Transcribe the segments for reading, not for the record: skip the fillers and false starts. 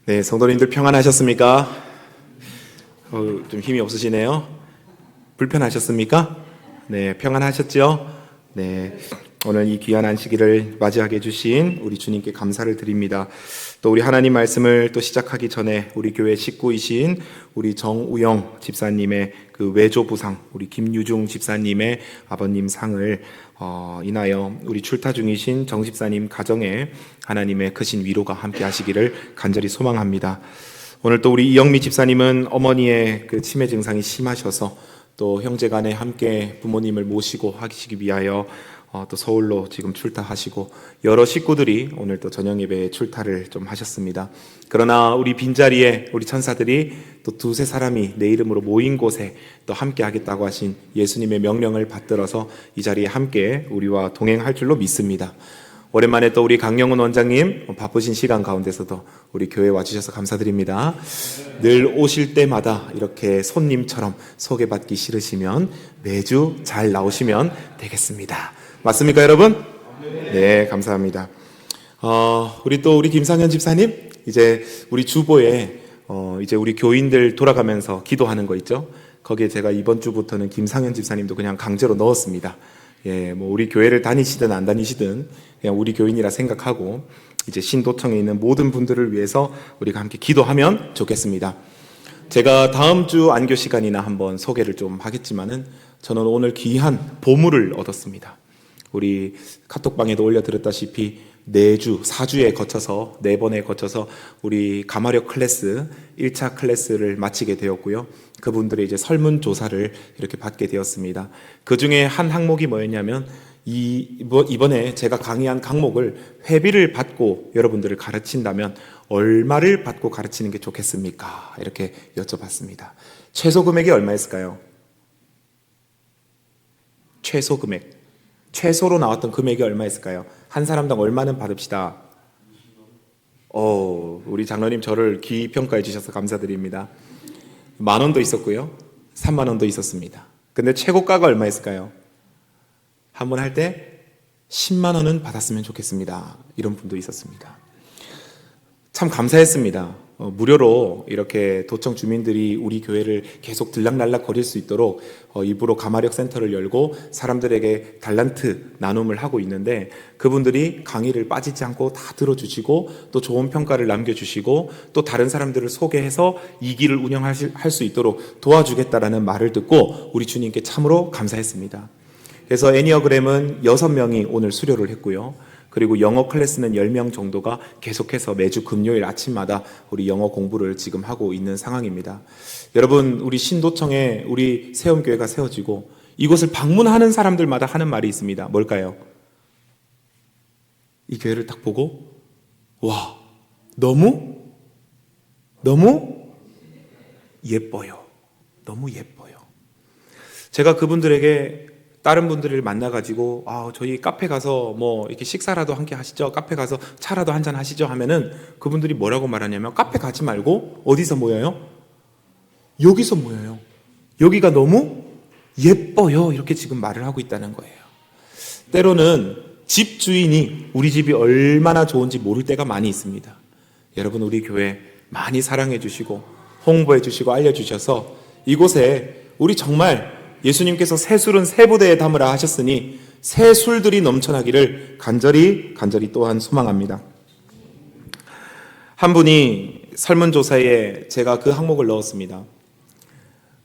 네, 성도님들 평안하셨습니까? 좀 힘이 없으시네요. 불편하셨습니까? 네, 평안하셨죠? 네, 오늘 이 귀한 안식일을 맞이하게 해주신 우리 주님께 감사를 드립니다. 또 우리 하나님 말씀을 또 시작하기 전에 우리 교회 식구이신 우리 정우영 집사님의 그 외조부상, 우리 김유중 집사님의 아버님 상을 인하여 우리 출타 중이신 정 집사님 가정에 하나님의 크신 위로가 함께 하시기를 간절히 소망합니다. 오늘 또 우리 이영미 집사님은 어머니의 그 치매 증상이 심하셔서 또 형제간에 함께 부모님을 모시고 하시기 위하여 또 서울로 지금 출타하시고 여러 식구들이 오늘 또 저녁 예배에 출타를 좀 하셨습니다. 그러나 우리 빈자리에 우리 천사들이 또 두세 사람이 내 이름으로 모인 곳에 또 함께 하겠다고 하신 예수님의 명령을 받들어서 이 자리에 함께 우리와 동행할 줄로 믿습니다. 오랜만에 또 우리 강영훈 원장님 바쁘신 시간 가운데서도 우리 교회에 와주셔서 감사드립니다. 늘 오실 때마다 이렇게 손님처럼 소개받기 싫으시면 매주 잘 나오시면 되겠습니다. 맞습니까, 여러분? 네, 감사합니다. 우리 김상현 집사님, 이제 우리 주보에 이제 우리 교인들 돌아가면서 기도하는 거 있죠? 거기에 제가 이번 주부터는 김상현 집사님도 그냥 강제로 넣었습니다. 예, 뭐 우리 교회를 다니시든 안 다니시든 그냥 우리 교인이라 생각하고 이제 신도청에 있는 모든 분들을 위해서 우리가 함께 기도하면 좋겠습니다. 제가 다음 주 안교 시간이나 한번 소개를 좀 하겠지만은 저는 오늘 귀한 보물을 얻었습니다. 우리 카톡방에도 올려드렸다시피 4주에 거쳐서 4번에 거쳐서 우리 가마력 클래스 1차 클래스를 마치게 되었고요. 그분들의 이제 설문조사를 이렇게 받게 되었습니다. 그 중에 한 항목이 뭐였냐면 이번에 제가 강의한 강목을 회비를 받고 여러분들을 가르친다면 얼마를 받고 가르치는 게 좋겠습니까? 이렇게 여쭤봤습니다. 최소 금액이 얼마였을까요? 최소 금액. 최소로 나왔던 금액이 얼마였을까요? 한 사람당 얼마는 받읍시다. 우리 장로님 저를 기평가해 주셔서 감사드립니다. 10,000원도 있었고요. 30,000원도 있었습니다. 근데 최고가가 얼마였을까요? 한 번 할 때 100,000원은 받았으면 좋겠습니다. 이런 분도 있었습니다. 참 감사했습니다. 무료로 이렇게 도청 주민들이 우리 교회를 계속 들락날락 거릴 수 있도록 일부러 가마력 센터를 열고 사람들에게 달란트 나눔을 하고 있는데 그분들이 강의를 빠지지 않고 다 들어주시고 또 좋은 평가를 남겨주시고 또 다른 사람들을 소개해서 이 길을 운영할 수 있도록 도와주겠다라는 말을 듣고 우리 주님께 참으로 감사했습니다. 그래서 애니어그램은 6명이 오늘 수료를 했고요. 그리고 영어 클래스는 10명 정도가 계속해서 매주 금요일 아침마다 우리 영어 공부를 지금 하고 있는 상황입니다. 여러분, 우리 신도청에 우리 세움교회가 세워지고 이곳을 방문하는 사람들마다 하는 말이 있습니다. 뭘까요? 이 교회를 딱 보고 와, 너무 예뻐요. 너무 예뻐요. 제가 그분들에게 다른 분들을 만나가지고 저희 카페 가서 뭐 이렇게 식사라도 함께 하시죠, 카페 가서 차라도 한잔 하시죠 하면은 그분들이 뭐라고 말하냐면 카페 가지 말고 어디서 모여요? 여기서 모여요. 여기가 너무 예뻐요. 이렇게 지금 말을 하고 있다는 거예요. 때로는 집 주인이 우리 집이 얼마나 좋은지 모를 때가 많이 있습니다. 여러분, 우리 교회 많이 사랑해 주시고 홍보해 주시고 알려주셔서 이곳에 우리 정말 예수님께서 새 술은 새 부대에 담으라 하셨으니 새 술들이 넘쳐나기를 간절히 또한 소망합니다. 한 분이 설문조사에 제가 그 항목을 넣었습니다.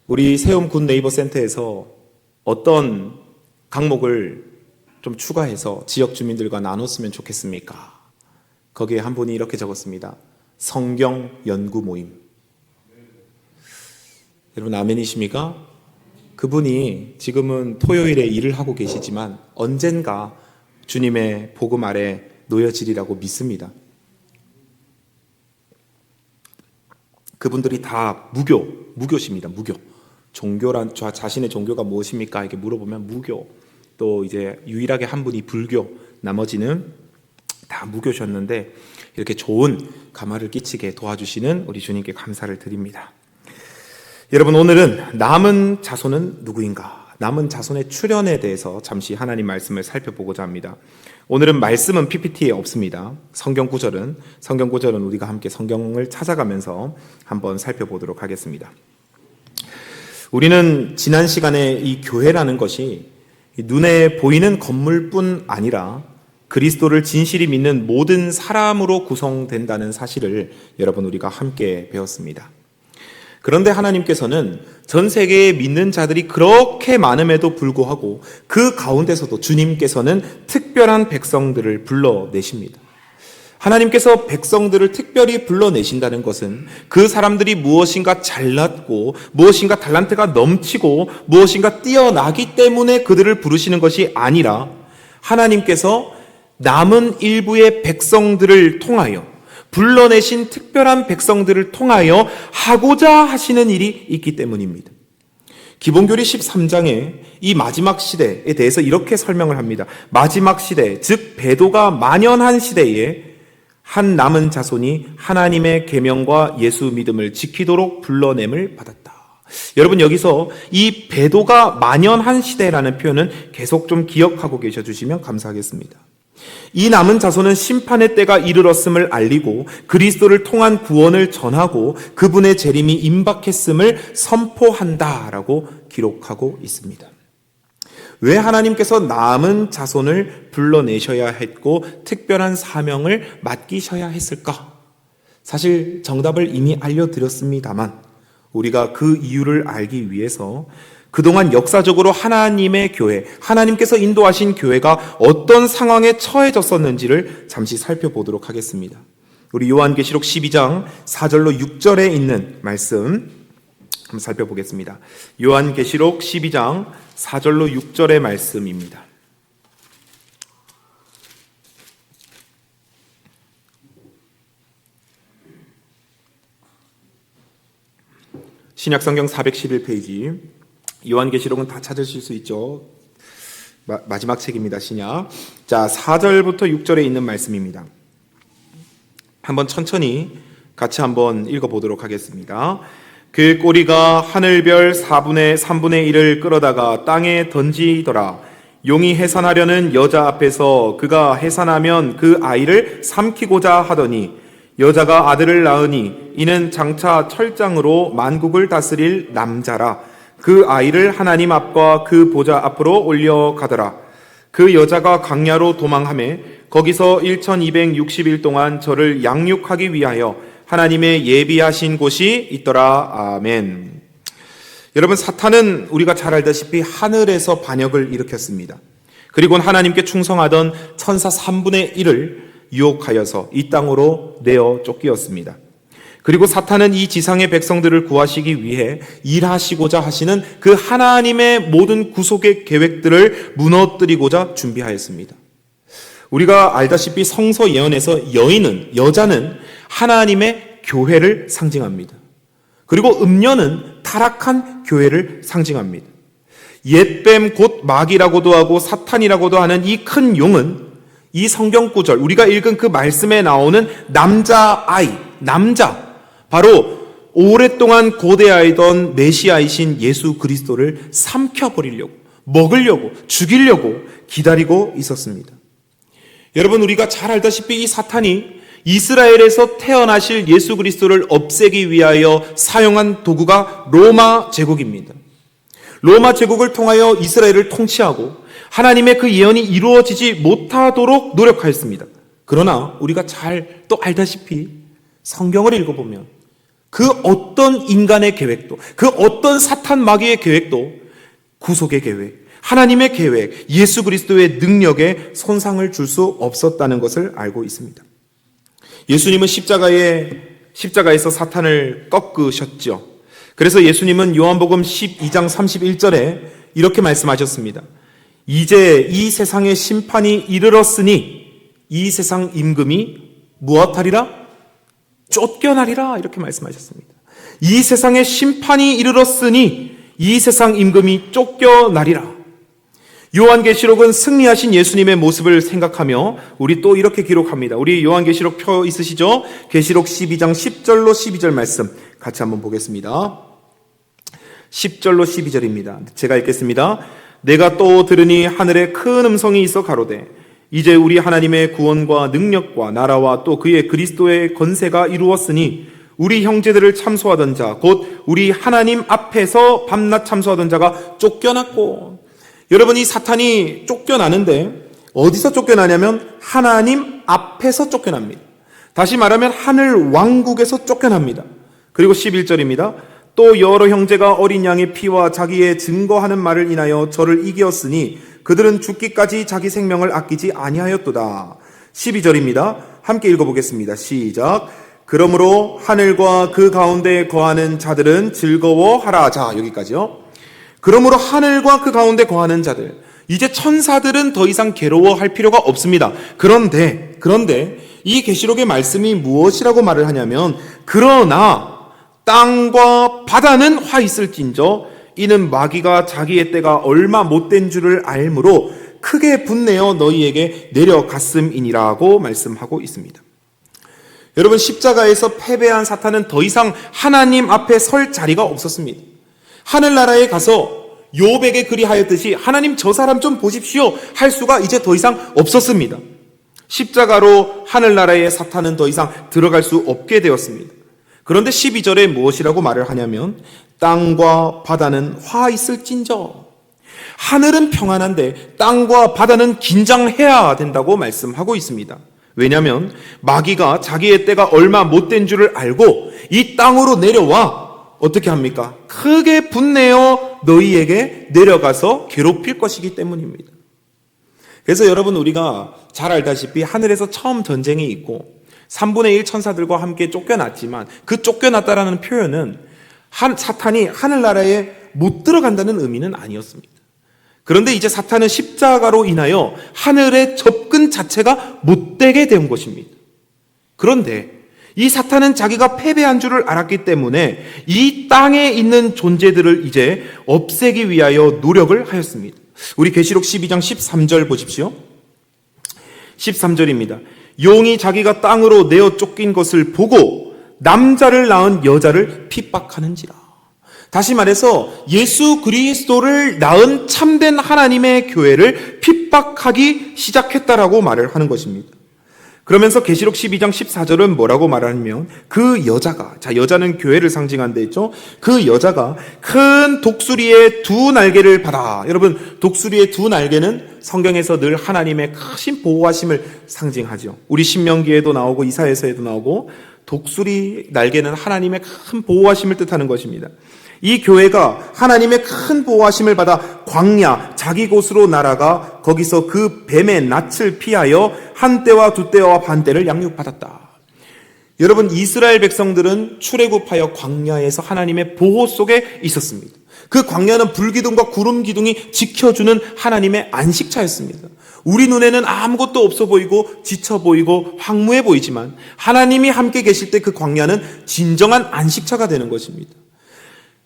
우리 세움 군 네이버 센터에서 어떤 강목을 좀 추가해서 지역 주민들과 나눴으면 좋겠습니까? 거기에 한 분이 이렇게 적었습니다. 성경 연구 모임. 여러분 아멘이십니까? 그분이 지금은 토요일에 일을 하고 계시지만 언젠가 주님의 복음 아래 놓여지리라고 믿습니다. 그분들이 다 무교십니다. 무교. 종교란 자신의 종교가 무엇입니까? 이렇게 물어보면 무교. 또 이제 유일하게 한 분이 불교, 나머지는 다 무교셨는데 이렇게 좋은 가마를 끼치게 도와주시는 우리 주님께 감사를 드립니다. 여러분, 오늘은 남은 자손은 누구인가? 남은 자손의 출현에 대해서 잠시 하나님 말씀을 살펴보고자 합니다. 오늘은 말씀은 PPT에 없습니다. 성경 구절은 우리가 함께 성경을 찾아가면서 한번 살펴보도록 하겠습니다. 우리는 지난 시간에 이 교회라는 것이 눈에 보이는 건물뿐 아니라 그리스도를 진실히 믿는 모든 사람으로 구성된다는 사실을 여러분 우리가 함께 배웠습니다. 그런데 하나님께서는 전 세계에 믿는 자들이 그렇게 많음에도 불구하고 그 가운데서도 주님께서는 특별한 백성들을 불러내십니다. 하나님께서 백성들을 특별히 불러내신다는 것은 그 사람들이 무엇인가 잘났고 무엇인가 달란트가 넘치고 무엇인가 뛰어나기 때문에 그들을 부르시는 것이 아니라 하나님께서 남은 일부의 백성들을 통하여 불러내신 특별한 백성들을 통하여 하고자 하시는 일이 있기 때문입니다. 기본교리 13장에 이 마지막 시대에 대해서 이렇게 설명을 합니다. 마지막 시대, 즉 배도가 만연한 시대에 한 남은 자손이 하나님의 계명과 예수 믿음을 지키도록 불러냄을 받았다. 여러분 여기서 이 배도가 만연한 시대라는 표현은 계속 좀 기억하고 계셔 주시면 감사하겠습니다. 이 남은 자손은 심판의 때가 이르렀음을 알리고 그리스도를 통한 구원을 전하고 그분의 재림이 임박했음을 선포한다라고 기록하고 있습니다. 왜 하나님께서 남은 자손을 불러내셔야 했고 특별한 사명을 맡기셔야 했을까? 사실 정답을 이미 알려드렸습니다만 우리가 그 이유를 알기 위해서 그동안 역사적으로 하나님의 교회, 하나님께서 인도하신 교회가 어떤 상황에 처해졌었는지를 잠시 살펴보도록 하겠습니다. 우리 요한계시록 12장 4절로 6절에 있는 말씀 한번 살펴보겠습니다. 요한계시록 12장 4절로 6절의 말씀입니다. 신약성경 411페이지 요한계시록은 다 찾으실 수 있죠. 마지막 책입니다. 신약. 자, 4절부터 6절에 있는 말씀입니다. 한번 천천히 같이 한번 읽어보도록 하겠습니다. 그 꼬리가 하늘별 3분의 1을 끌어다가 땅에 던지더라. 용이 해산하려는 여자 앞에서 그가 해산하면 그 아이를 삼키고자 하더니 여자가 아들을 낳으니 이는 장차 철장으로 만국을 다스릴 남자라. 그 아이를 하나님 앞과 그 보좌 앞으로 올려가더라. 그 여자가 광야로 도망하매 거기서 1260일 동안 저를 양육하기 위하여 하나님의 예비하신 곳이 있더라. 아멘. 여러분 사탄은 우리가 잘 알다시피 하늘에서 반역을 일으켰습니다. 그리고는 하나님께 충성하던 천사 3분의 1을 유혹하여서 이 땅으로 내어 쫓기었습니다. 그리고 사탄은 이 지상의 백성들을 구하시기 위해 일하시고자 하시는 그 하나님의 모든 구속의 계획들을 무너뜨리고자 준비하였습니다. 우리가 알다시피 성서 예언에서 여자는 하나님의 교회를 상징합니다. 그리고 음녀는 타락한 교회를 상징합니다. 옛뱀 곧 마귀라고도 하고 사탄이라고도 하는 이 큰 용은 이 성경 구절, 우리가 읽은 그 말씀에 나오는 남자, 바로 오랫동안 고대하던 메시아이신 예수 그리스도를 삼켜버리려고, 먹으려고, 죽이려고 기다리고 있었습니다. 여러분 우리가 잘 알다시피 이 사탄이 이스라엘에서 태어나실 예수 그리스도를 없애기 위하여 사용한 도구가 로마 제국입니다. 로마 제국을 통하여 이스라엘을 통치하고 하나님의 그 예언이 이루어지지 못하도록 노력하였습니다. 그러나 우리가 잘 또 알다시피 성경을 읽어보면 그 어떤 인간의 계획도, 그 어떤 사탄 마귀의 계획도 구속의 계획, 하나님의 계획, 예수 그리스도의 능력에 손상을 줄 수 없었다는 것을 알고 있습니다. 예수님은 십자가에서 사탄을 꺾으셨죠. 그래서 예수님은 요한복음 12장 31절에 이렇게 말씀하셨습니다. 이제 이 세상의 심판이 이르렀으니 이 세상 임금이 무엇하리라? 쫓겨나리라 이렇게 말씀하셨습니다. 이 세상의 심판이 이르렀으니 이 세상 임금이 쫓겨나리라. 요한계시록은 승리하신 예수님의 모습을 생각하며 우리 또 이렇게 기록합니다. 우리 요한계시록 표 있으시죠? 계시록 12장 10절로 12절 말씀 같이 한번 보겠습니다. 10절로 12절입니다. 제가 읽겠습니다. 내가 또 들으니 하늘에 큰 음성이 있어 가로되 이제 우리 하나님의 구원과 능력과 나라와 또 그의 그리스도의 권세가 이루었으니 우리 형제들을 참소하던 자, 곧 우리 하나님 앞에서 밤낮 참소하던 자가 쫓겨났고. 여러분, 이 사탄이 쫓겨나는데 어디서 쫓겨나냐면 하나님 앞에서 쫓겨납니다. 다시 말하면 하늘 왕국에서 쫓겨납니다. 그리고 11절입니다. 또 여러 형제가 어린 양의 피와 자기의 증거하는 말을 인하여 저를 이기었으니 그들은 죽기까지 자기 생명을 아끼지 아니하였도다. 12절입니다. 함께 읽어보겠습니다. 시작. 그러므로 하늘과 그 가운데 거하는 자들은 즐거워하라. 자, 여기까지요. 그러므로 하늘과 그 가운데 거하는 자들, 이제 천사들은 더 이상 괴로워할 필요가 없습니다. 그런데 이 계시록의 말씀이 무엇이라고 말을 하냐면, 그러나 땅과 바다는 화 있을진저 이는 마귀가 자기의 때가 얼마 못된 줄을 알므로 크게 분내어 너희에게 내려갔음이니라고 말씀하고 있습니다. 여러분, 십자가에서 패배한 사탄은 더 이상 하나님 앞에 설 자리가 없었습니다. 하늘나라에 가서 욥에게 그리하였듯이 하나님 저 사람 좀 보십시오 할 수가 이제 더 이상 없었습니다. 십자가로 하늘나라에 사탄은 더 이상 들어갈 수 없게 되었습니다. 그런데 12절에 무엇이라고 말을 하냐면 땅과 바다는 화 있을진저, 하늘은 평안한데 땅과 바다는 긴장해야 된다고 말씀하고 있습니다. 왜냐하면 마귀가 자기의 때가 얼마 못된 줄을 알고 이 땅으로 내려와 어떻게 합니까? 크게 분내어 너희에게 내려가서 괴롭힐 것이기 때문입니다. 그래서 여러분, 우리가 잘 알다시피 하늘에서 처음 전쟁이 있고 3분의 1 천사들과 함께 쫓겨났지만 그 쫓겨났다라는 표현은 사탄이 하늘나라에 못 들어간다는 의미는 아니었습니다. 그런데 이제 사탄은 십자가로 인하여 하늘의 접근 자체가 못되게 된 것입니다. 그런데 이 사탄은 자기가 패배한 줄을 알았기 때문에 이 땅에 있는 존재들을 이제 없애기 위하여 노력을 하였습니다. 우리 계시록 12장 13절 보십시오. 13절입니다. 용이 자기가 땅으로 내어 쫓긴 것을 보고 남자를 낳은 여자를 핍박하는지라. 다시 말해서 예수 그리스도를 낳은 참된 하나님의 교회를 핍박하기 시작했다라고 말을 하는 것입니다. 그러면서 계시록 12장 14절은 뭐라고 말하냐면 그 여자가, 자, 여자는 교회를 상징한다 했죠. 그 여자가 큰 독수리의 두 날개를 받아. 여러분, 독수리의 두 날개는 성경에서 늘 하나님의 크신 보호하심을 상징하죠. 우리 신명기에도 나오고 이사야서에도 나오고 독수리 날개는 하나님의 큰 보호하심을 뜻하는 것입니다. 이 교회가 하나님의 큰 보호하심을 받아 광야 자기 곳으로 날아가 거기서 그 뱀의 낯을 피하여 한 때와 두 때와 반 때를 양육받았다. 여러분, 이스라엘 백성들은 출애굽하여 광야에서 하나님의 보호 속에 있었습니다. 그 광야는 불기둥과 구름 기둥이 지켜주는 하나님의 안식처였습니다. 우리 눈에는 아무것도 없어 보이고 지쳐 보이고 황무해 보이지만 하나님이 함께 계실 때 그 광야는 진정한 안식처가 되는 것입니다.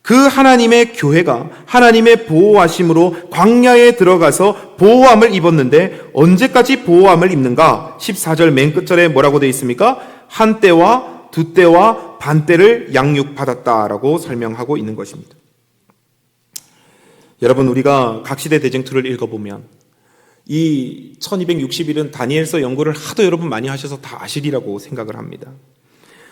그 하나님의 교회가 하나님의 보호하심으로 광야에 들어가서 보호함을 입었는데 언제까지 보호함을 입는가? 14절 맨 끝절에 뭐라고 되어 있습니까? 한 때와 두 때와 반 때를 양육받았다라고 설명하고 있는 것입니다. 여러분, 우리가 각시대 대쟁투를 읽어보면 이 1260일은 다니엘서 연구를 하도 여러분 많이 하셔서 다 아시리라고 생각을 합니다.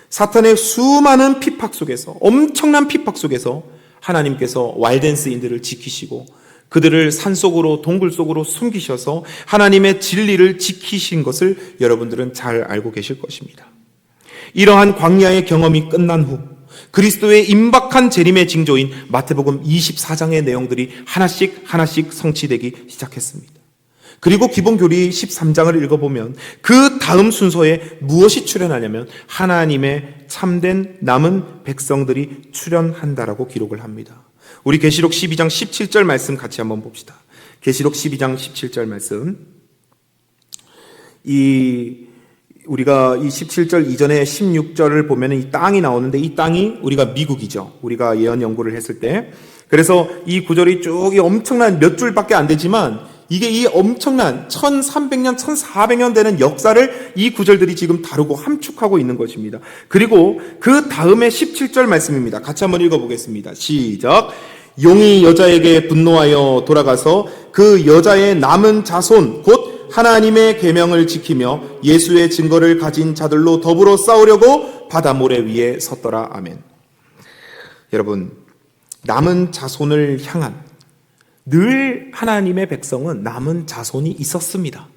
사탄의 수많은 핍박 속에서, 엄청난 핍박 속에서 하나님께서 와일den스인들을 지키시고 그들을 산속으로 동굴 속으로 숨기셔서 하나님의 진리를 지키신 것을 여러분들은 잘 알고 계실 것입니다. 이러한 광야의 경험이 끝난 후 그리스도의 임박한 재림의 징조인 마태복음 24장의 내용들이 하나씩 성취되기 시작했습니다. 그리고 기본교리 13장을 읽어보면 그 다음 순서에 무엇이 출현하냐면 하나님의 참된 남은 백성들이 출현한다라고 기록을 합니다. 우리 계시록 12장 17절 말씀 같이 한번 봅시다. 계시록 12장 17절 말씀. 우리가 이 17절 이전에 16절을 보면 이 땅이 나오는데 이 땅이 우리가 미국이죠. 우리가 예언 연구를 했을 때. 그래서 이 구절이 쭉 엄청난 몇 줄밖에 안 되지만 이게 이 엄청난 1300년, 1400년 되는 역사를 이 구절들이 지금 다루고 함축하고 있는 것입니다. 그리고 그 다음에 17절 말씀입니다. 같이 한번 읽어보겠습니다. 시작. 용이 여자에게 분노하여 돌아가서 그 여자의 남은 자손 곧 하나님의 계명을 지키며 예수의 증거를 가진 자들로 더불어 싸우려고 바다 모래 위에 섰더라. 아멘. 여러분, 남은 자손을 향한, 늘 하나님의 백성은 남은 자손이 있었습니다.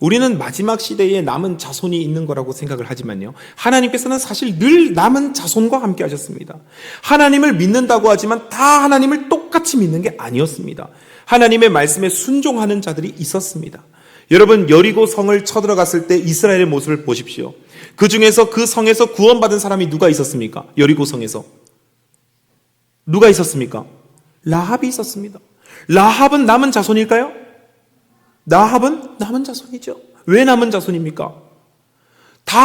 우리는 마지막 시대에 남은 자손이 있는 거라고 생각을 하지만요, 하나님께서는 사실 늘 남은 자손과 함께 하셨습니다. 하나님을 믿는다고 하지만 다 하나님을 똑같이 믿는 게 아니었습니다. 하나님의 말씀에 순종하는 자들이 있었습니다. 여러분, 여리고 성을 쳐들어갔을 때 이스라엘의 모습을 보십시오. 그 중에서 그 성에서 구원받은 사람이 누가 있었습니까? 여리고 성에서 누가 있었습니까? 라합이 있었습니다. 라합은 남은 자손일까요? 라합은 남은 자손이죠. 왜 남은 자손입니까? 다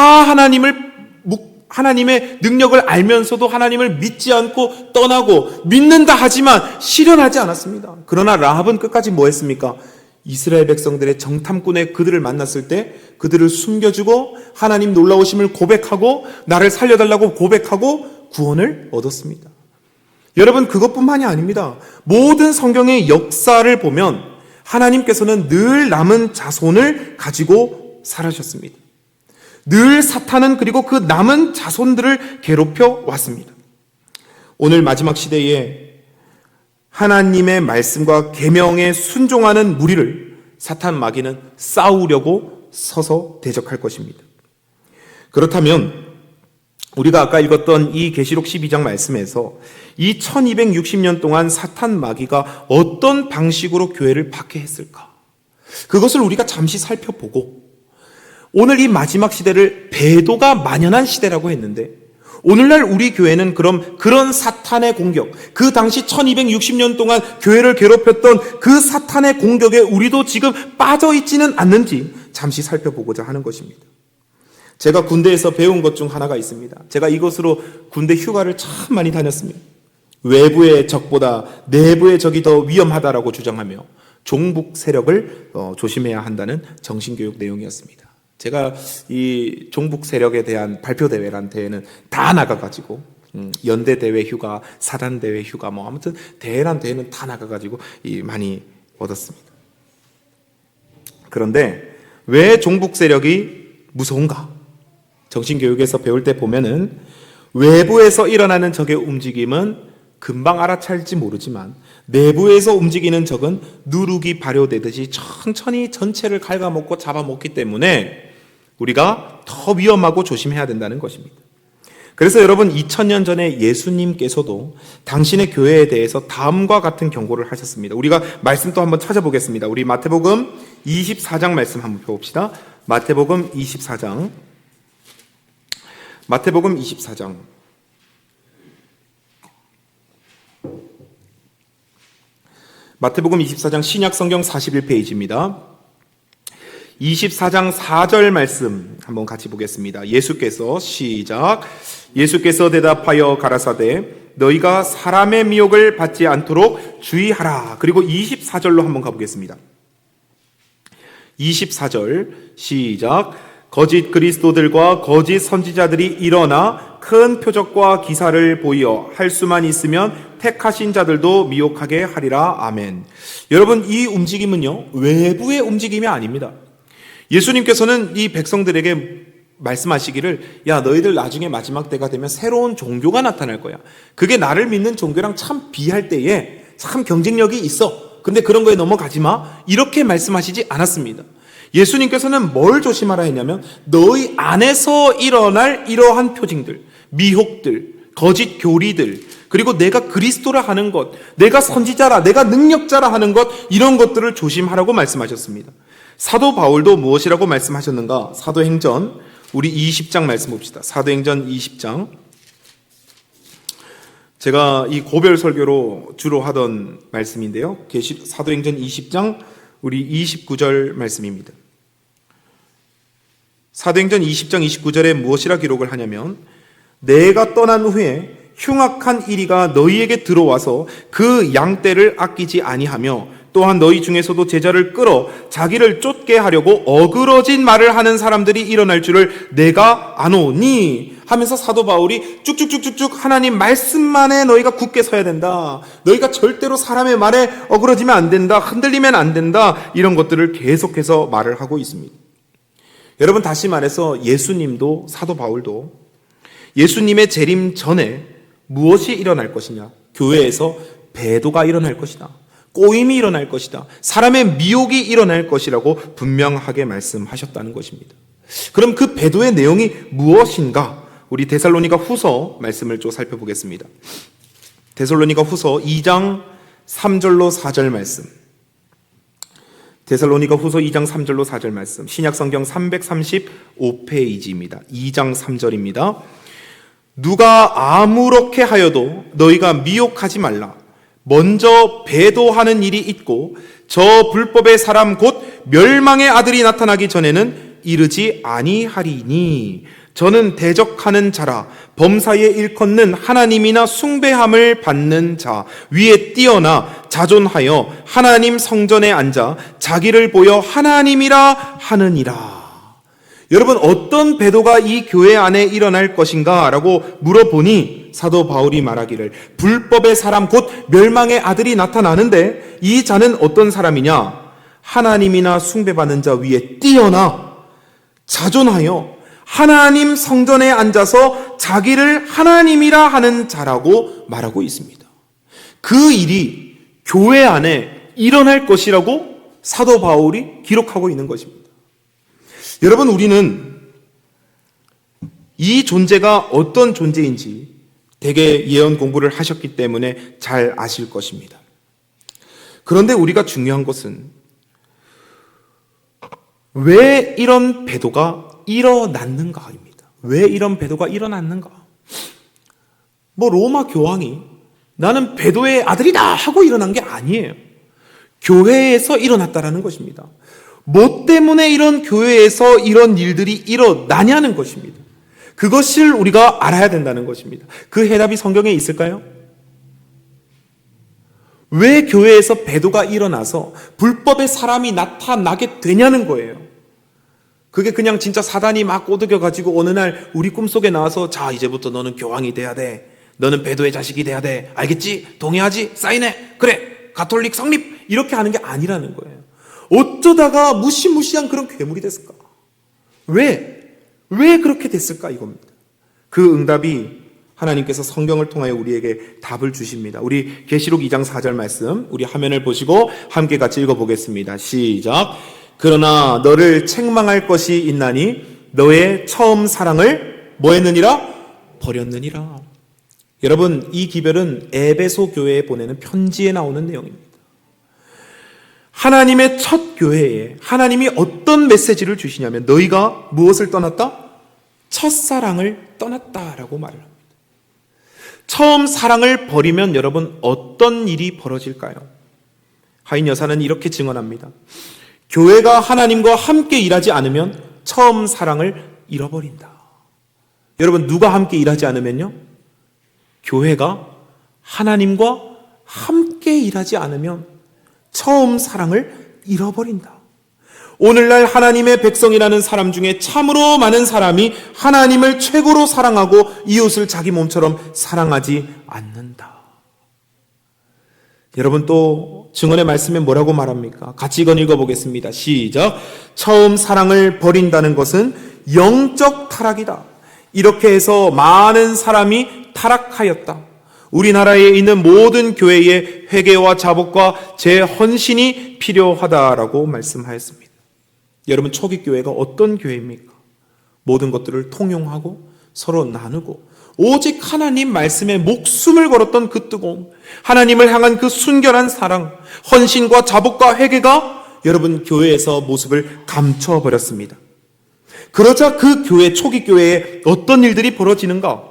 하나님의 능력을 알면서도 하나님을 믿지 않고 떠나고 믿는다 하지만 실현하지 않았습니다. 그러나 라합은 끝까지 뭐 했습니까? 이스라엘 백성들의 정탐꾼의 그들을 만났을 때 그들을 숨겨주고 하나님 놀라우심을 고백하고 나를 살려달라고 고백하고 구원을 얻었습니다. 여러분, 그것뿐만이 아닙니다. 모든 성경의 역사를 보면 하나님께서는 늘 남은 자손을 가지고 살아셨습니다. 늘 사탄은 그리고 그 남은 자손들을 괴롭혀 왔습니다. 오늘 마지막 시대에 하나님의 말씀과 계명에 순종하는 무리를 사탄 마귀는 싸우려고 서서 대적할 것입니다. 그렇다면 우리가 아까 읽었던 이 계시록 12장 말씀에서 이 1260년 동안 사탄 마귀가 어떤 방식으로 교회를 박해했을까? 그것을 우리가 잠시 살펴보고 오늘 이 마지막 시대를 배도가 만연한 시대라고 했는데 오늘날 우리 교회는 그럼 그런 사탄의 공격, 그 당시 1260년 동안 교회를 괴롭혔던 그 사탄의 공격에 우리도 지금 빠져있지는 않는지 잠시 살펴보고자 하는 것입니다. 제가 군대에서 배운 것 중 하나가 있습니다. 제가 이것으로 군대 휴가를 참 많이 다녔습니다. 외부의 적보다 내부의 적이 더 위험하다라고 주장하며 종북 세력을 조심해야 한다는 정신교육 내용이었습니다. 제가 이 종북 세력에 대한 발표대회란 대회는 다 나가가지고 연대대회 휴가, 사단대회 휴가 아무튼 대회란 대회는 다 나가가지고 많이 얻었습니다. 그런데 왜 종북 세력이 무서운가? 정신교육에서 배울 때 보면은 외부에서 일어나는 적의 움직임은 금방 알아차릴지 모르지만 내부에서 움직이는 적은 누룩이 발효되듯이 천천히 전체를 갉아먹고 잡아먹기 때문에 우리가 더 위험하고 조심해야 된다는 것입니다. 그래서 여러분 2000년 전에 예수님께서도 당신의 교회에 대해서 다음과 같은 경고를 하셨습니다. 우리가 말씀 또 한번 찾아보겠습니다. 우리 마태복음 24장 말씀 한번 펴봅시다. 마태복음 24장 마태복음 24장 마태복음 24장 신약성경 41페이지입니다. 24장 4절 말씀 한번 같이 보겠습니다. 예수께서 시작. 예수께서 대답하여 가라사대 너희가 사람의 미혹을 받지 않도록 주의하라. 그리고 24절로 한번 가보겠습니다. 24절 시작. 거짓 그리스도들과 거짓 선지자들이 일어나 큰 표적과 기사를 보이어 할 수만 있으면 택하신 자들도 미혹하게 하리라. 아멘. 여러분, 이 움직임은요 외부의 움직임이 아닙니다. 예수님께서는 이 백성들에게 말씀하시기를 야 너희들 나중에 마지막 때가 되면 새로운 종교가 나타날 거야. 그게 나를 믿는 종교랑 참 비할 때에 참 경쟁력이 있어. 근데 그런 거에 넘어가지 마. 이렇게 말씀하시지 않았습니다. 예수님께서는 뭘 조심하라 했냐면 너희 안에서 일어날 이러한 표징들, 미혹들, 거짓 교리들, 그리고 내가 그리스도라 하는 것, 내가 선지자라, 내가 능력자라 하는 것, 이런 것들을 조심하라고 말씀하셨습니다. 사도 바울도 무엇이라고 말씀하셨는가? 사도행전 우리 20장 말씀 봅시다. 사도행전 20장. 제가 이 고별 설교로 주로 하던 말씀인데요. 사도행전 20장 우리 29절 말씀입니다. 사도행전 20장 29절에 무엇이라 기록을 하냐면 내가 떠난 후에 흉악한 이리가 너희에게 들어와서 그 양떼를 아끼지 아니하며 또한 너희 중에서도 제자를 끌어 자기를 쫓게 하려고 어그러진 말을 하는 사람들이 일어날 줄을 내가 아노니 하면서 사도 바울이 쭉쭉쭉쭉쭉 하나님 말씀만에 너희가 굳게 서야 된다. 너희가 절대로 사람의 말에 어그러지면 안 된다. 흔들리면 안 된다. 이런 것들을 계속해서 말을 하고 있습니다. 여러분, 다시 말해서 예수님도 사도 바울도 예수님의 재림 전에 무엇이 일어날 것이냐? 교회에서 배도가 일어날 것이다. 꼬임이 일어날 것이다. 사람의 미혹이 일어날 것이라고 분명하게 말씀하셨다는 것입니다. 그럼 그 배도의 내용이 무엇인가? 우리 데살로니가 후서 말씀을 좀 살펴보겠습니다. 데살로니가 후서 2장 3절로 4절 말씀. 데살로니가 후서 2장 3절로 4절 말씀. 신약성경 335페이지입니다. 2장 3절입니다. 누가 아무렇게 하여도 너희가 미혹하지 말라. 먼저 배도하는 일이 있고 저 불법의 사람 곧 멸망의 아들이 나타나기 전에는 이르지 아니하리니 저는 대적하는 자라 범사에 일컫는 하나님이나 숭배함을 받는 자 위에 뛰어나 자존하여 하나님 성전에 앉아 자기를 보여 하나님이라 하느니라. 여러분, 어떤 배도가 이 교회 안에 일어날 것인가? 라고 물어보니 사도 바울이 말하기를 불법의 사람 곧 멸망의 아들이 나타나는데 이 자는 어떤 사람이냐? 하나님이나 숭배받는 자 위에 뛰어나 자존하여 하나님 성전에 앉아서 자기를 하나님이라 하는 자라고 말하고 있습니다. 그 일이 교회 안에 일어날 것이라고 사도 바울이 기록하고 있는 것입니다. 여러분, 우리는 이 존재가 어떤 존재인지 되게 예언 공부를 하셨기 때문에 잘 아실 것입니다. 그런데 우리가 중요한 것은 왜 이런 배도가 일어났는가입니다. 왜 이런 배도가 일어났는가? 로마 교황이 나는 배도의 아들이다 하고 일어난 게 아니에요. 교회에서 일어났다라는 것입니다. 뭐 때문에 이런 교회에서 이런 일들이 일어나냐는 것입니다. 그것을 우리가 알아야 된다는 것입니다. 그 해답이 성경에 있을까요? 왜 교회에서 배도가 일어나서 불법의 사람이 나타나게 되냐는 거예요. 그게 그냥 진짜 사단이 막 꼬드겨가지고 어느 날 우리 꿈속에 나와서 자, 이제부터 너는 교황이 돼야 돼. 너는 배도의 자식이 돼야 돼. 알겠지? 동의하지? 사인해. 그래. 가톨릭 성립. 이렇게 하는 게 아니라는 거예요. 어쩌다가 무시무시한 그런 괴물이 됐을까? 왜 그렇게 됐을까? 이겁니다. 그 응답이 하나님께서 성경을 통하여 우리에게 답을 주십니다. 우리 계시록 2장 4절 말씀, 우리 화면을 보시고 함께 같이 읽어보겠습니다. 시작. 그러나 너를 책망할 것이 있나니 너의 처음 사랑을 뭐 했느니라? 버렸느니라. 여러분, 이 기별은 에베소 교회에 보내는 편지에 나오는 내용입니다. 하나님의 첫 교회에 하나님이 어떤 메시지를 주시냐면 너희가 무엇을 떠났다? 첫사랑을 떠났다라고 말을 합니다. 처음 사랑을 버리면 여러분 어떤 일이 벌어질까요? 하인 여사는 이렇게 증언합니다. 교회가 하나님과 함께 일하지 않으면 처음 사랑을 잃어버린다. 여러분, 누가 함께 일하지 않으면요? 교회가 하나님과 함께 일하지 않으면 처음 사랑을 잃어버린다. 오늘날 하나님의 백성이라는 사람 중에 참으로 많은 사람이 하나님을 최고로 사랑하고 이웃을 자기 몸처럼 사랑하지 않는다. 여러분, 또 증언의 말씀에 뭐라고 말합니까? 같이 이건 읽어보겠습니다. 시작. 처음 사랑을 버린다는 것은 영적 타락이다. 이렇게 해서 많은 사람이 타락하였다. 우리나라에 있는 모든 교회에 회개와 자복과 재헌신이 필요하다라고 말씀하였습니다. 여러분, 초기 교회가 어떤 교회입니까? 모든 것들을 통용하고 서로 나누고 오직 하나님 말씀에 목숨을 걸었던 그 뜨거움, 하나님을 향한 그 순결한 사랑, 헌신과 자복과 회개가 여러분 교회에서 모습을 감춰버렸습니다. 그러자 그 교회, 초기 교회에 어떤 일들이 벌어지는가?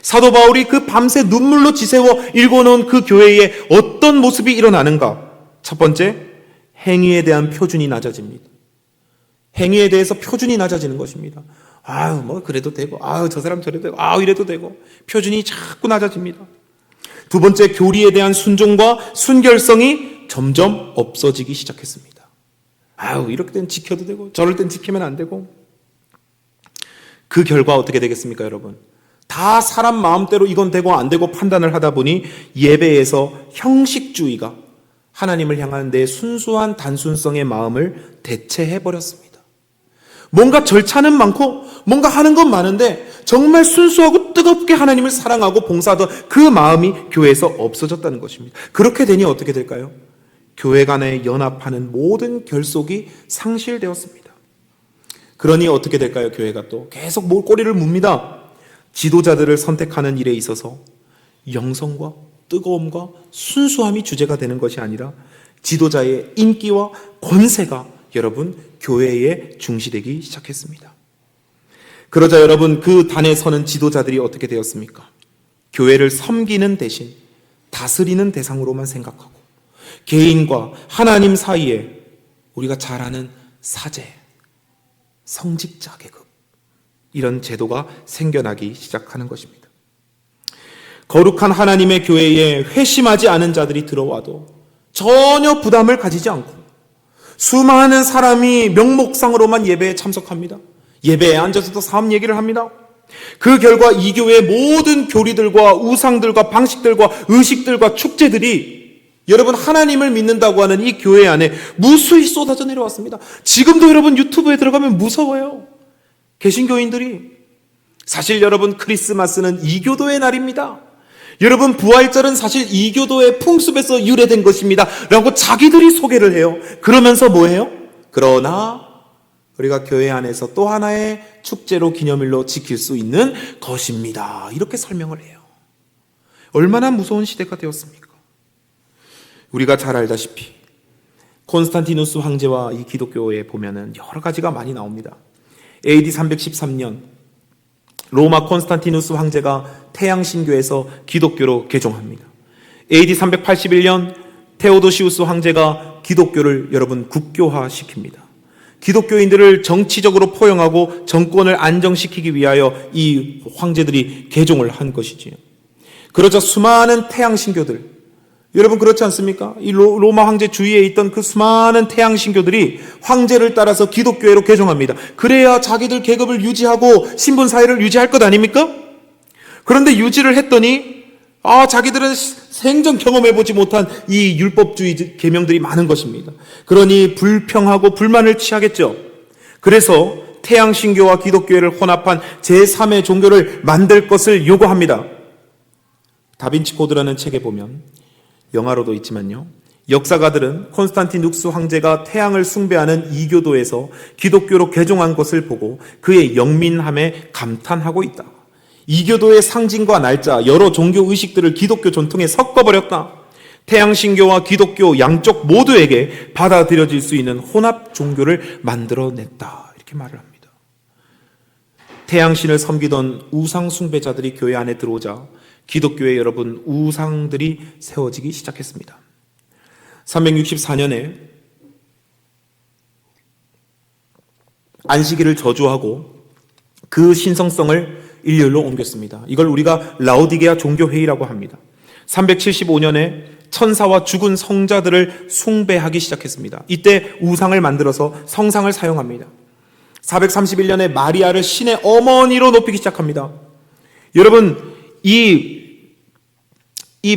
사도 바울이 그 밤새 눈물로 지새워 읽어놓은 그 교회에 어떤 모습이 일어나는가? 첫 번째, 행위에 대한 표준이 낮아집니다. 행위에 대해서 표준이 낮아지는 것입니다. 그래도 되고, 저 사람 저래도 되고, 이래도 되고, 표준이 자꾸 낮아집니다. 두 번째, 교리에 대한 순종과 순결성이 점점 없어지기 시작했습니다. 아유, 이렇게 땐 지켜도 되고 저럴 땐 지키면 안 되고. 그 결과 어떻게 되겠습니까, 여러분? 다 사람 마음대로 이건 되고 안 되고 판단을 하다 보니 예배에서 형식주의가 하나님을 향한 내 순수한 단순성의 마음을 대체해버렸습니다. 뭔가 절차는 많고 뭔가 하는 건 많은데 정말 순수하고 뜨겁게 하나님을 사랑하고 봉사하던 그 마음이 교회에서 없어졌다는 것입니다. 그렇게 되니 어떻게 될까요? 교회 간에 연합하는 모든 결속이 상실되었습니다. 그러니 어떻게 될까요? 교회가 또 계속 꼬리를 뭅니다. 지도자들을 선택하는 일에 있어서 영성과 뜨거움과 순수함이 주제가 되는 것이 아니라 지도자의 인기와 권세가 여러분 교회에 중시되기 시작했습니다. 그러자 여러분 그 단에 서는 지도자들이 어떻게 되었습니까? 교회를 섬기는 대신 다스리는 대상으로만 생각하고 개인과 하나님 사이에 우리가 잘 아는 사제, 성직자 계급 이런 제도가 생겨나기 시작하는 것입니다. 거룩한 하나님의 교회에 회심하지 않은 자들이 들어와도 전혀 부담을 가지지 않고 수많은 사람이 명목상으로만 예배에 참석합니다. 예배에 앉아서도 사업 얘기를 합니다. 그 결과 이 교회의 모든 교리들과 우상들과 방식들과 의식들과 축제들이 여러분 하나님을 믿는다고 하는 이 교회 안에 무수히 쏟아져 내려왔습니다. 지금도 여러분 유튜브에 들어가면 무서워요. 개신교인들이. 사실 여러분 크리스마스는 이교도의 날입니다. 여러분 부활절은 사실 이교도의 풍습에서 유래된 것입니다 라고 자기들이 소개를 해요. 그러면서 뭐예요? 그러나 우리가 교회 안에서 또 하나의 축제로 기념일로 지킬 수 있는 것입니다. 이렇게 설명을 해요. 얼마나 무서운 시대가 되었습니까? 우리가 잘 알다시피 콘스탄티누스 황제와 이 기독교에 보면은 여러 가지가 많이 나옵니다. AD 313년 로마 콘스탄티누스 황제가 태양신교에서 기독교로 개종합니다. AD 381년 테오도시우스 황제가 기독교를 여러분 국교화시킵니다. 기독교인들을 정치적으로 포용하고 정권을 안정시키기 위하여 이 황제들이 개종을 한 것이지요. 그러자 수많은 태양신교들, 여러분 그렇지 않습니까? 이 로마 황제 주위에 있던 그 수많은 태양신교들이 황제를 따라서 기독교회로 개종합니다. 그래야 자기들 계급을 유지하고 신분 사회를 유지할 것 아닙니까? 그런데 유지를 했더니 자기들은 생전 경험해보지 못한 이 율법주의 계명들이 많은 것입니다. 그러니 불평하고 불만을 취하겠죠. 그래서 태양신교와 기독교회를 혼합한 제3의 종교를 만들 것을 요구합니다. 다빈치 코드라는 책에 보면 영화로도 있지만요. 역사가들은 콘스탄티누스 황제가 태양을 숭배하는 이교도에서 기독교로 개종한 것을 보고 그의 영민함에 감탄하고 있다. 이교도의 상징과 날짜, 여러 종교 의식들을 기독교 전통에 섞어버렸다. 태양신교와 기독교 양쪽 모두에게 받아들여질 수 있는 혼합 종교를 만들어냈다. 이렇게 말을 합니다. 태양신을 섬기던 우상 숭배자들이 교회 안에 들어오자 기독교의 여러분 우상들이 세워지기 시작했습니다. 364년에 안식일을 저주하고 그 신성성을 일요일로 옮겼습니다. 이걸 우리가 라오디게아 종교회의라고 합니다. 375년에 천사와 죽은 성자들을 숭배하기 시작했습니다. 이때 우상을 만들어서 성상을 사용합니다. 431년에 마리아를 신의 어머니로 높이기 시작합니다. 여러분 이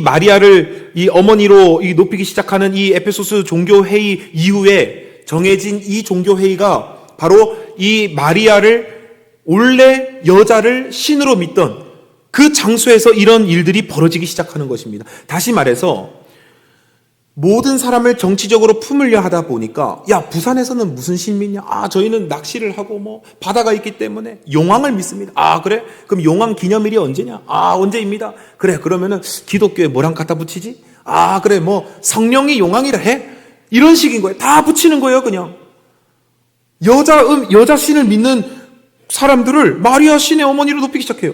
마리아를 이 어머니로 높이기 시작하는 이 에페소스 종교회의 이후에 정해진 이 종교회의가 바로 이 마리아를 원래 여자를 신으로 믿던 그 장소에서 이런 일들이 벌어지기 시작하는 것입니다. 다시 말해서 모든 사람을 정치적으로 품으려 하다 보니까 부산에서는 무슨 신 믿냐? 저희는 낚시를 하고 바다가 있기 때문에 용왕을 믿습니다. 그래? 그럼 용왕 기념일이 언제냐? 언제입니다. 그래, 그러면은 기독교에 뭐랑 갖다 붙이지? 그래, 성령이 용왕이라 해? 이런 식인 거예요. 다 붙이는 거예요, 그냥. 여자 신을 믿는 사람들을 마리아 신의 어머니로 높이기 시작해요.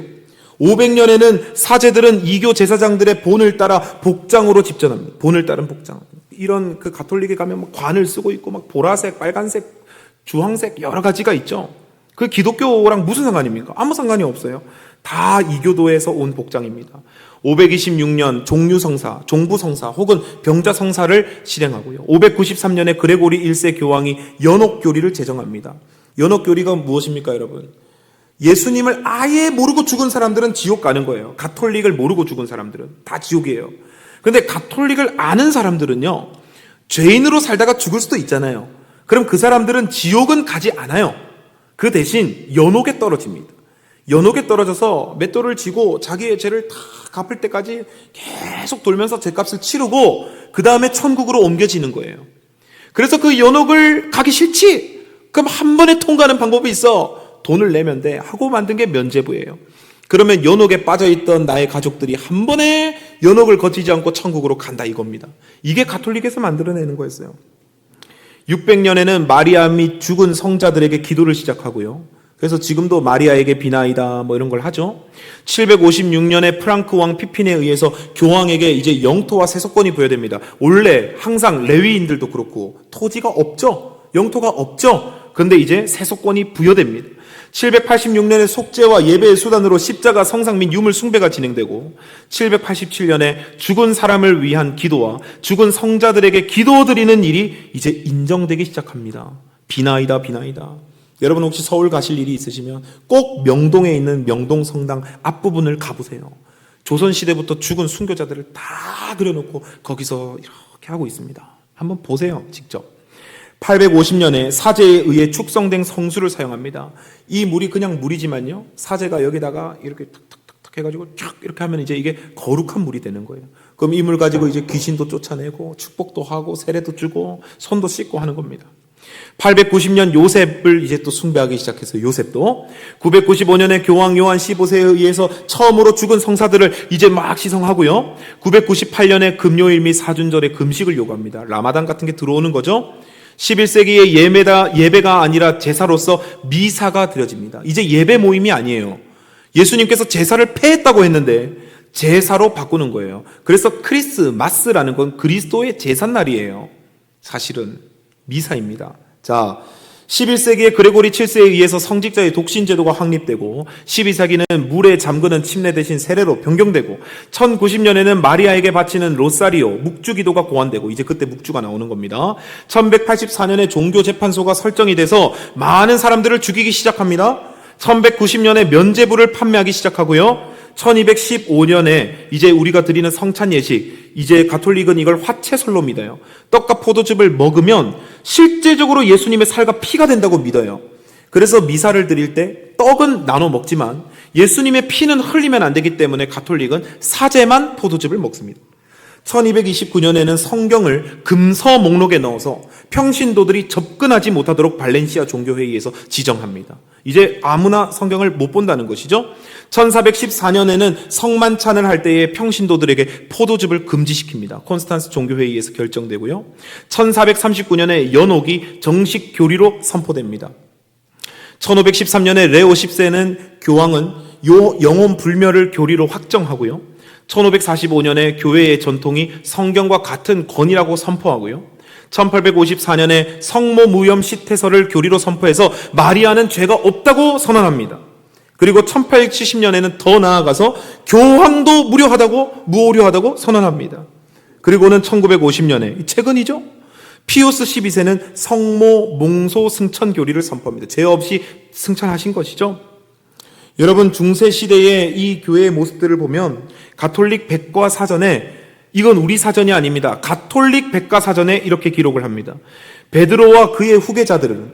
500년에는 사제들은 이교 제사장들의 본을 따라 복장으로 집전합니다. 본을 따른 복장. 이런 그 가톨릭에 가면 관을 쓰고 있고 보라색, 빨간색, 주황색 여러 가지가 있죠. 그 기독교랑 무슨 상관입니까? 아무 상관이 없어요. 다 이교도에서 온 복장입니다. 526년 종류성사, 종부성사 혹은 병자성사를 실행하고요. 593년에 그레고리 1세 교황이 연옥교리를 제정합니다. 연옥교리가 무엇입니까, 여러분? 예수님을 아예 모르고 죽은 사람들은 지옥 가는 거예요. 가톨릭을 모르고 죽은 사람들은 다 지옥이에요. 그런데 가톨릭을 아는 사람들은요, 죄인으로 살다가 죽을 수도 있잖아요. 그럼 그 사람들은 지옥은 가지 않아요. 그 대신 연옥에 떨어집니다. 연옥에 떨어져서 맷돌을 쥐고 자기의 죄를 다 갚을 때까지 계속 돌면서 죄값을 치르고 그 다음에 천국으로 옮겨지는 거예요. 그래서 그 연옥을 가기 싫지? 그럼 한 번에 통과하는 방법이 있어. 돈을 내면 돼 하고 만든 게 면죄부예요. 그러면 연옥에 빠져있던 나의 가족들이 한 번에 연옥을 거치지 않고 천국으로 간다 이겁니다. 이게 가톨릭에서 만들어내는 거였어요. 600년에는 마리아 및 죽은 성자들에게 기도를 시작하고요. 그래서 지금도 마리아에게 비나이다 뭐 이런 걸 하죠. 756년에 프랑크 왕 피핀에 의해서 교황에게 이제 영토와 세속권이 부여됩니다. 원래 항상 레위인들도 그렇고 토지가 없죠. 영토가 없죠. 그런데 이제 세속권이 부여됩니다. 786년에 속죄와 예배의 수단으로 십자가, 성상 및 유물 숭배가 진행되고 787년에 죽은 사람을 위한 기도와 죽은 성자들에게 기도드리는 일이 이제 인정되기 시작합니다. 비나이다 비나이다. 여러분 혹시 서울 가실 일이 있으시면 꼭 명동에 있는 명동 성당 앞부분을 가보세요. 조선시대부터 죽은 순교자들을 다 그려놓고 거기서 이렇게 하고 있습니다. 한번 보세요, 직접. 850년에 사제에 의해 축성된 성수를 사용합니다. 이 물이 그냥 물이지만요, 사제가 여기다가 이렇게 탁탁탁탁 해가지고 쫙 이렇게 하면 이제 이게 거룩한 물이 되는 거예요. 그럼 이 물 가지고 이제 귀신도 쫓아내고 축복도 하고 세례도 주고 손도 씻고 하는 겁니다. 890년 요셉을 이제 또 숭배하기 시작했어요. 요셉도. 995년에 교황 요한 15세에 의해서 처음으로 죽은 성사들을 이제 막 시성하고요. 998년에 금요일 및 사준절에 금식을 요구합니다. 라마단 같은 게 들어오는 거죠. 11세기의 예배가 아니라 제사로서 미사가 드려집니다. 이제 예배 모임이 아니에요. 예수님께서 제사를 폐했다고 했는데 제사로 바꾸는 거예요. 그래서 크리스마스라는 건 그리스도의 제삿날이에요. 사실은 미사입니다. 자, 11세기에 그레고리 7세에 의해서 성직자의 독신 제도가 확립되고 12세기는 물에 잠그는 침례 대신 세례로 변경되고 1090년에는 마리아에게 바치는 로사리오 묵주 기도가 고안되고 이제 그때 묵주가 나오는 겁니다. 1184년에 종교재판소가 설정이 돼서 많은 사람들을 죽이기 시작합니다. 1190년에 면죄부를 판매하기 시작하고요. 1215년에 이제 우리가 드리는 성찬 예식, 이제 가톨릭은 이걸 화채설로 믿어요. 떡과 포도즙을 먹으면 실제적으로 예수님의 살과 피가 된다고 믿어요. 그래서 미사를 드릴 때 떡은 나눠 먹지만 예수님의 피는 흘리면 안 되기 때문에 가톨릭은 사제만 포도즙을 먹습니다. 1229년에는 성경을 금서 목록에 넣어서 평신도들이 접근하지 못하도록 발렌시아 종교회의에서 지정합니다. 이제 아무나 성경을 못 본다는 것이죠. 1414년에는 성만찬을 할 때에 평신도들에게 포도즙을 금지시킵니다. 콘스탄스 종교회의에서 결정되고요. 1439년에 연옥이 정식 교리로 선포됩니다. 1513년에 레오 10세는 교황은 영혼 불멸을 교리로 확정하고요. 1545년에 교회의 전통이 성경과 같은 권위라고 선포하고요. 1854년에 성모 무염 시태설을 교리로 선포해서 마리아는 죄가 없다고 선언합니다. 그리고 1870년에는 더 나아가서 교황도 무오류하다고 선언합니다. 그리고는 1950년에 최근이죠. 피우스 12세는 성모 몽소 승천 교리를 선포합니다. 죄 없이 승천하신 것이죠. 여러분 중세 시대의 이 교회의 모습들을 보면 가톨릭 백과 사전에, 이건 우리 사전이 아닙니다. 가톨릭 백과 사전에 이렇게 기록을 합니다. 베드로와 그의 후계자들은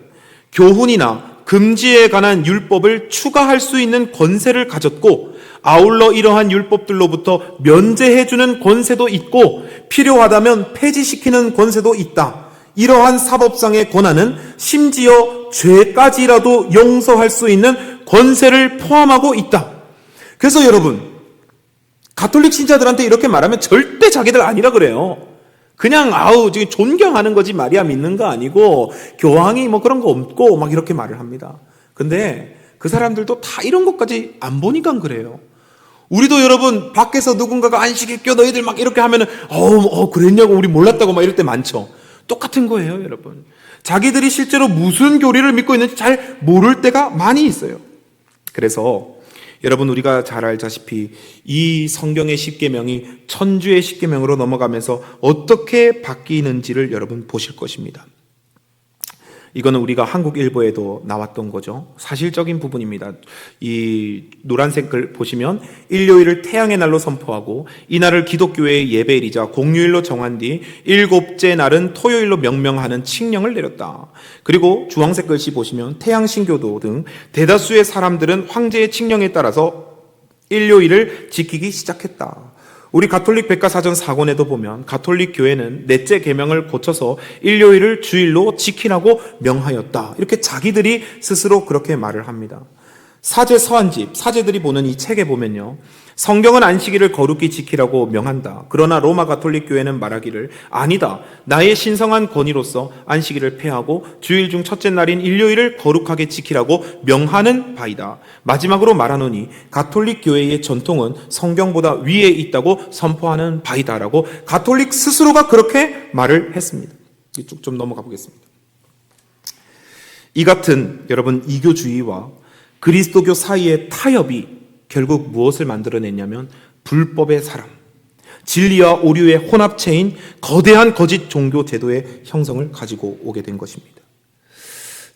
교훈이나 금지에 관한 율법을 추가할 수 있는 권세를 가졌고 아울러 이러한 율법들로부터 면제해주는 권세도 있고 필요하다면 폐지시키는 권세도 있다. 이러한 사법상의 권한은 심지어 죄까지라도 용서할 수 있는 권세를 포함하고 있다. 그래서 여러분, 가톨릭 신자들한테 이렇게 말하면 절대 자기들 아니라 그래요. 그냥 지금 존경하는 거지 마리아 믿는 거 아니고 교황이 뭐 그런 거 없고 막 이렇게 말을 합니다. 근데 그 사람들도 다 이런 것까지 안 보니까 그래요. 우리도 여러분 밖에서 누군가가 안식일교 너희들 막 이렇게 하면은 그랬냐고 우리 몰랐다고 막 이럴 때 많죠. 똑같은 거예요, 여러분. 자기들이 실제로 무슨 교리를 믿고 있는지 잘 모를 때가 많이 있어요. 그래서 여러분, 우리가 잘 알다시피 이 성경의 십계명이 천주의 십계명으로 넘어가면서 어떻게 바뀌는지를 여러분 보실 것입니다. 이거는 우리가 한국일보에도 나왔던 거죠. 사실적인 부분입니다. 이 노란색 글 보시면 일요일을 태양의 날로 선포하고 이날을 기독교의 예배일이자 공휴일로 정한 뒤 일곱째 날은 토요일로 명명하는 칙령을 내렸다. 그리고 주황색 글씨 보시면 태양신교도 등 대다수의 사람들은 황제의 칙령에 따라서 일요일을 지키기 시작했다. 우리 가톨릭 백과사전 4권에도 보면 가톨릭 교회는 넷째 계명을 고쳐서 일요일을 주일로 지키라고 명하였다. 이렇게 자기들이 스스로 그렇게 말을 합니다. 사제 서한집, 사제들이 보는 이 책에 보면요, 성경은 안식일을 거룩히 지키라고 명한다. 그러나 로마 가톨릭 교회는 말하기를 아니다. 나의 신성한 권위로서 안식일을 폐하고 주일 중 첫째 날인 일요일을 거룩하게 지키라고 명하는 바이다. 마지막으로 말하노니 가톨릭 교회의 전통은 성경보다 위에 있다고 선포하는 바이다라고 가톨릭 스스로가 그렇게 말을 했습니다. 쭉 좀 넘어가 보겠습니다. 이 같은 여러분 이교주의와 그리스도교 사이의 타협이 결국 무엇을 만들어냈냐면 불법의 사람, 진리와 오류의 혼합체인 거대한 거짓 종교 제도의 형성을 가지고 오게 된 것입니다.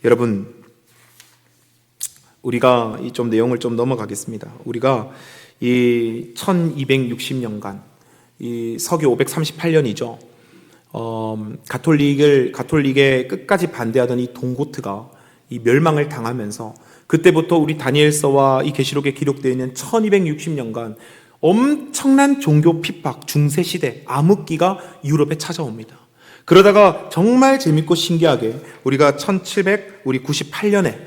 여러분, 우리가 좀 내용을 좀 넘어가겠습니다. 우리가 이 1260년간 이 서기 538년이죠. 가톨릭의 끝까지 반대하던 이 동고트가 이 멸망을 당하면서 그때부터 우리 다니엘서와 이 계시록에 기록되어 있는 1260년간 엄청난 종교 핍박, 중세시대, 암흑기가 유럽에 찾아옵니다. 그러다가 정말 재밌고 신기하게 우리가 1798년에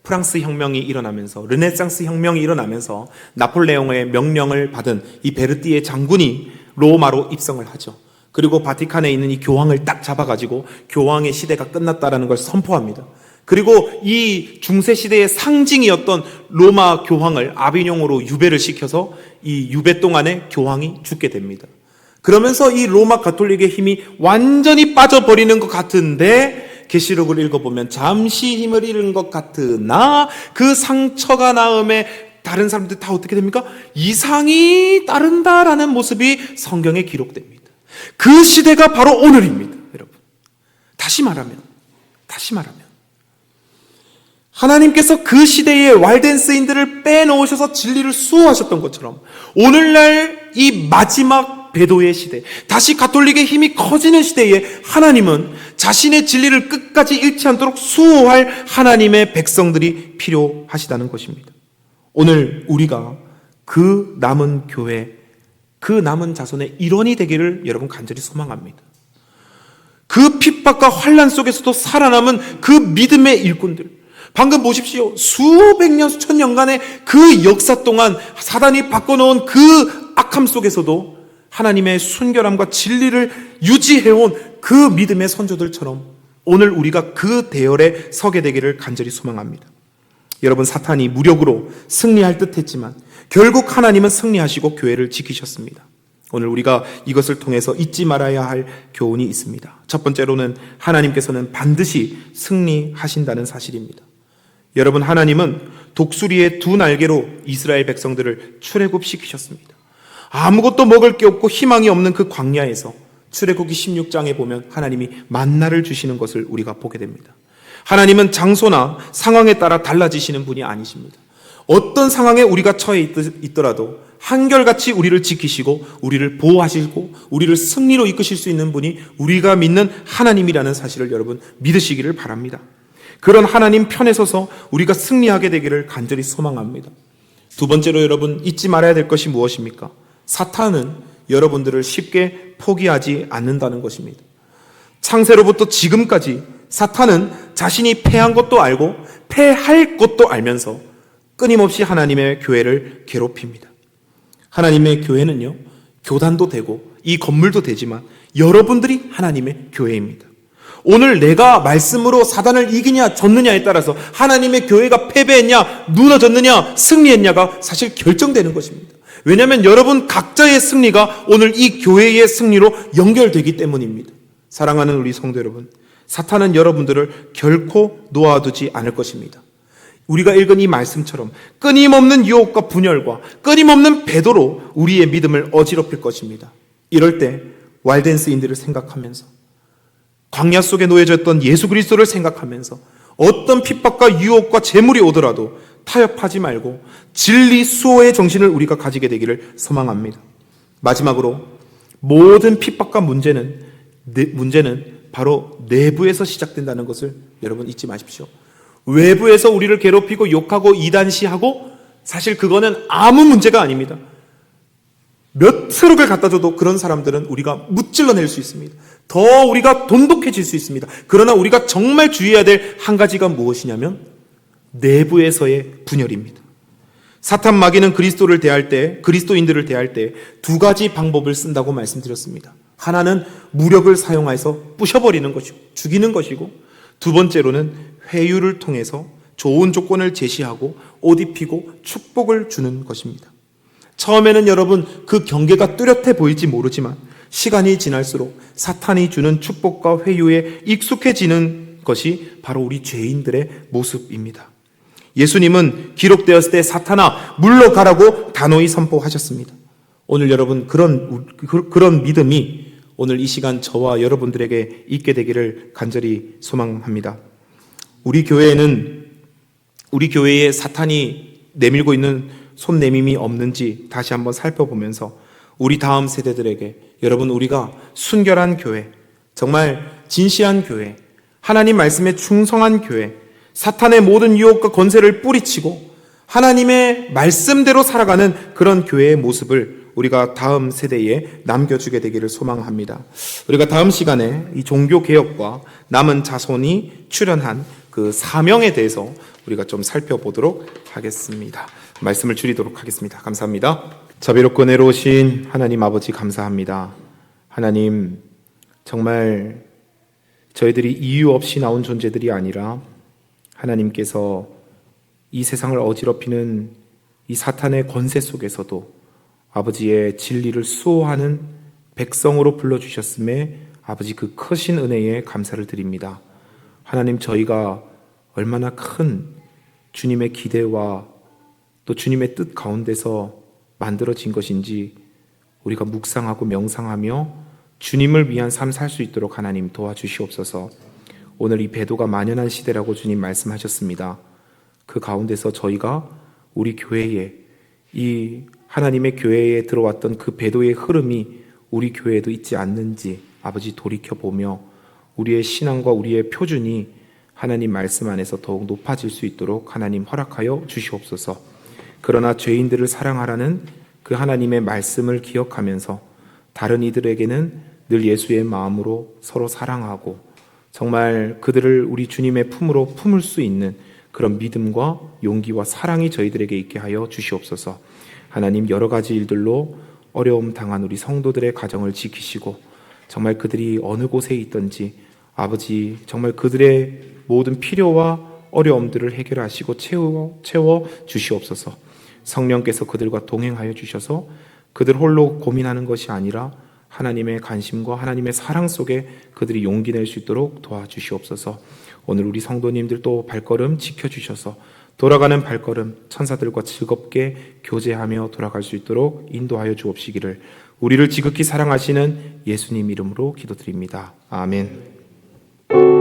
프랑스 혁명이 일어나면서, 르네상스 혁명이 일어나면서 나폴레옹의 명령을 받은 이 베르티의 장군이 로마로 입성을 하죠. 그리고 바티칸에 있는 이 교황을 딱 잡아가지고 교황의 시대가 끝났다라는 걸 선포합니다. 그리고 이 중세시대의 상징이었던 로마 교황을 아비뇽으로 유배를 시켜서 이 유배 동안에 교황이 죽게 됩니다. 그러면서 이 로마 가톨릭의 힘이 완전히 빠져버리는 것 같은데 계시록을 읽어보면 잠시 힘을 잃은 것 같으나 그 상처가 나음에 다른 사람들 다 어떻게 됩니까? 이상이 따른다라는 모습이 성경에 기록됩니다. 그 시대가 바로 오늘입니다, 여러분. 다시 말하면 하나님께서 그 시대의 왈덴스인들을 빼놓으셔서 진리를 수호하셨던 것처럼 오늘날 이 마지막 배도의 시대, 다시 가톨릭의 힘이 커지는 시대에 하나님은 자신의 진리를 끝까지 잃지 않도록 수호할 하나님의 백성들이 필요하시다는 것입니다. 오늘 우리가 그 남은 교회, 그 남은 자손의 일원이 되기를 여러분 간절히 소망합니다. 그 핍박과 환난 속에서도 살아남은 그 믿음의 일꾼들, 방금 보십시오. 수백 년, 수천 년간의 그 역사 동안 사단이 바꿔놓은 그 악함 속에서도 하나님의 순결함과 진리를 유지해온 그 믿음의 선조들처럼 오늘 우리가 그 대열에 서게 되기를 간절히 소망합니다. 여러분, 사탄이 무력으로 승리할 듯 했지만 결국 하나님은 승리하시고 교회를 지키셨습니다. 오늘 우리가 이것을 통해서 잊지 말아야 할 교훈이 있습니다. 첫 번째로는 하나님께서는 반드시 승리하신다는 사실입니다. 여러분, 하나님은 독수리의 두 날개로 이스라엘 백성들을 출애굽시키셨습니다. 아무것도 먹을 게 없고 희망이 없는 그 광야에서 출애굽기 16장에 보면 하나님이 만나를 주시는 것을 우리가 보게 됩니다. 하나님은 장소나 상황에 따라 달라지시는 분이 아니십니다. 어떤 상황에 우리가 처해 있더라도 한결같이 우리를 지키시고 우리를 보호하시고 우리를 승리로 이끄실 수 있는 분이 우리가 믿는 하나님이라는 사실을 여러분 믿으시기를 바랍니다. 그런 하나님 편에 서서 우리가 승리하게 되기를 간절히 소망합니다. 두 번째로 여러분 잊지 말아야 될 것이 무엇입니까? 사탄은 여러분들을 쉽게 포기하지 않는다는 것입니다. 창세로부터 지금까지 사탄은 자신이 패한 것도 알고 패할 것도 알면서 끊임없이 하나님의 교회를 괴롭힙니다. 하나님의 교회는요, 교단도 되고 이 건물도 되지만 여러분들이 하나님의 교회입니다. 오늘 내가 말씀으로 사단을 이기냐 졌느냐에 따라서 하나님의 교회가 패배했냐 무너졌느냐 승리했냐가 사실 결정되는 것입니다. 왜냐하면 여러분 각자의 승리가 오늘 이 교회의 승리로 연결되기 때문입니다. 사랑하는 우리 성도 여러분, 사탄은 여러분들을 결코 놓아두지 않을 것입니다. 우리가 읽은 이 말씀처럼 끊임없는 유혹과 분열과 끊임없는 배도로 우리의 믿음을 어지럽힐 것입니다. 이럴 때 walden스인들을 생각하면서, 광야 속에 놓여졌던 예수 그리스도를 생각하면서 어떤 핍박과 유혹과 재물이 오더라도 타협하지 말고 진리 수호의 정신을 우리가 가지게 되기를 소망합니다. 마지막으로, 모든 핍박과 문제는 바로 내부에서 시작된다는 것을 여러분 잊지 마십시오. 외부에서 우리를 괴롭히고 욕하고 이단시하고, 사실 그거는 아무 문제가 아닙니다. 몇 트럭을 갖다 줘도 그런 사람들은 우리가 무찔러낼 수 있습니다. 더 우리가 돈독해질 수 있습니다. 그러나 우리가 정말 주의해야 될 한 가지가 무엇이냐면 내부에서의 분열입니다. 사탄 마귀는 그리스도인들을 대할 때 두 가지 방법을 쓴다고 말씀드렸습니다. 하나는 무력을 사용해서 부셔버리는 것이고 죽이는 것이고, 두 번째로는 회유를 통해서 좋은 조건을 제시하고 옷 입히고 축복을 주는 것입니다. 처음에는 여러분 그 경계가 뚜렷해 보일지 모르지만 시간이 지날수록 사탄이 주는 축복과 회유에 익숙해지는 것이 바로 우리 죄인들의 모습입니다. 예수님은 기록되었을 때 사탄아 물러가라고 단호히 선포하셨습니다. 오늘 여러분 그런 믿음이 오늘 이 시간 저와 여러분들에게 있게 되기를 간절히 소망합니다. 우리 교회에 사탄이 내밀고 있는 손내밈이 없는지 다시 한번 살펴보면서 우리 다음 세대들에게, 여러분 우리가 순결한 교회, 정말 진시한 교회, 하나님 말씀에 충성한 교회, 사탄의 모든 유혹과 권세를 뿌리치고 하나님의 말씀대로 살아가는 그런 교회의 모습을 우리가 다음 세대에 남겨주게 되기를 소망합니다. 우리가 다음 시간에 이 종교개혁과 남은 자손이 출연한 그 사명에 대해서 우리가 좀 살펴보도록 하겠습니다. 말씀을 줄이도록 하겠습니다. 감사합니다. 자비롭고 은혜로우신 하나님 아버지 감사합니다. 하나님, 정말 저희들이 이유 없이 나온 존재들이 아니라 하나님께서 이 세상을 어지럽히는 이 사탄의 권세 속에서도 아버지의 진리를 수호하는 백성으로 불러주셨음에 아버지 그 크신 은혜에 감사를 드립니다. 하나님, 저희가 얼마나 큰 주님의 기대와 또 주님의 뜻 가운데서 만들어진 것인지 우리가 묵상하고 명상하며 주님을 위한 삶 살 수 있도록 하나님 도와주시옵소서. 오늘 이 배도가 만연한 시대라고 주님 말씀하셨습니다. 그 가운데서 저희가 우리 교회에, 이 하나님의 교회에 들어왔던 그 배도의 흐름이 우리 교회에도 있지 않는지 아버지 돌이켜보며 우리의 신앙과 우리의 표준이 하나님 말씀 안에서 더욱 높아질 수 있도록 하나님 허락하여 주시옵소서. 그러나 죄인들을 사랑하라는 그 하나님의 말씀을 기억하면서 다른 이들에게는 늘 예수의 마음으로 서로 사랑하고 정말 그들을 우리 주님의 품으로 품을 수 있는 그런 믿음과 용기와 사랑이 저희들에게 있게 하여 주시옵소서. 하나님, 여러 가지 일들로 어려움 당한 우리 성도들의 가정을 지키시고 정말 그들이 어느 곳에 있든지 아버지 정말 그들의 모든 필요와 어려움들을 해결하시고 채워 주시옵소서. 성령께서 그들과 동행하여 주셔서 그들 홀로 고민하는 것이 아니라 하나님의 관심과 하나님의 사랑 속에 그들이 용기 낼 수 있도록 도와주시옵소서. 오늘 우리 성도님들도 발걸음 지켜주셔서 돌아가는 발걸음 천사들과 즐겁게 교제하며 돌아갈 수 있도록 인도하여 주옵시기를 우리를 지극히 사랑하시는 예수님 이름으로 기도드립니다. 아멘.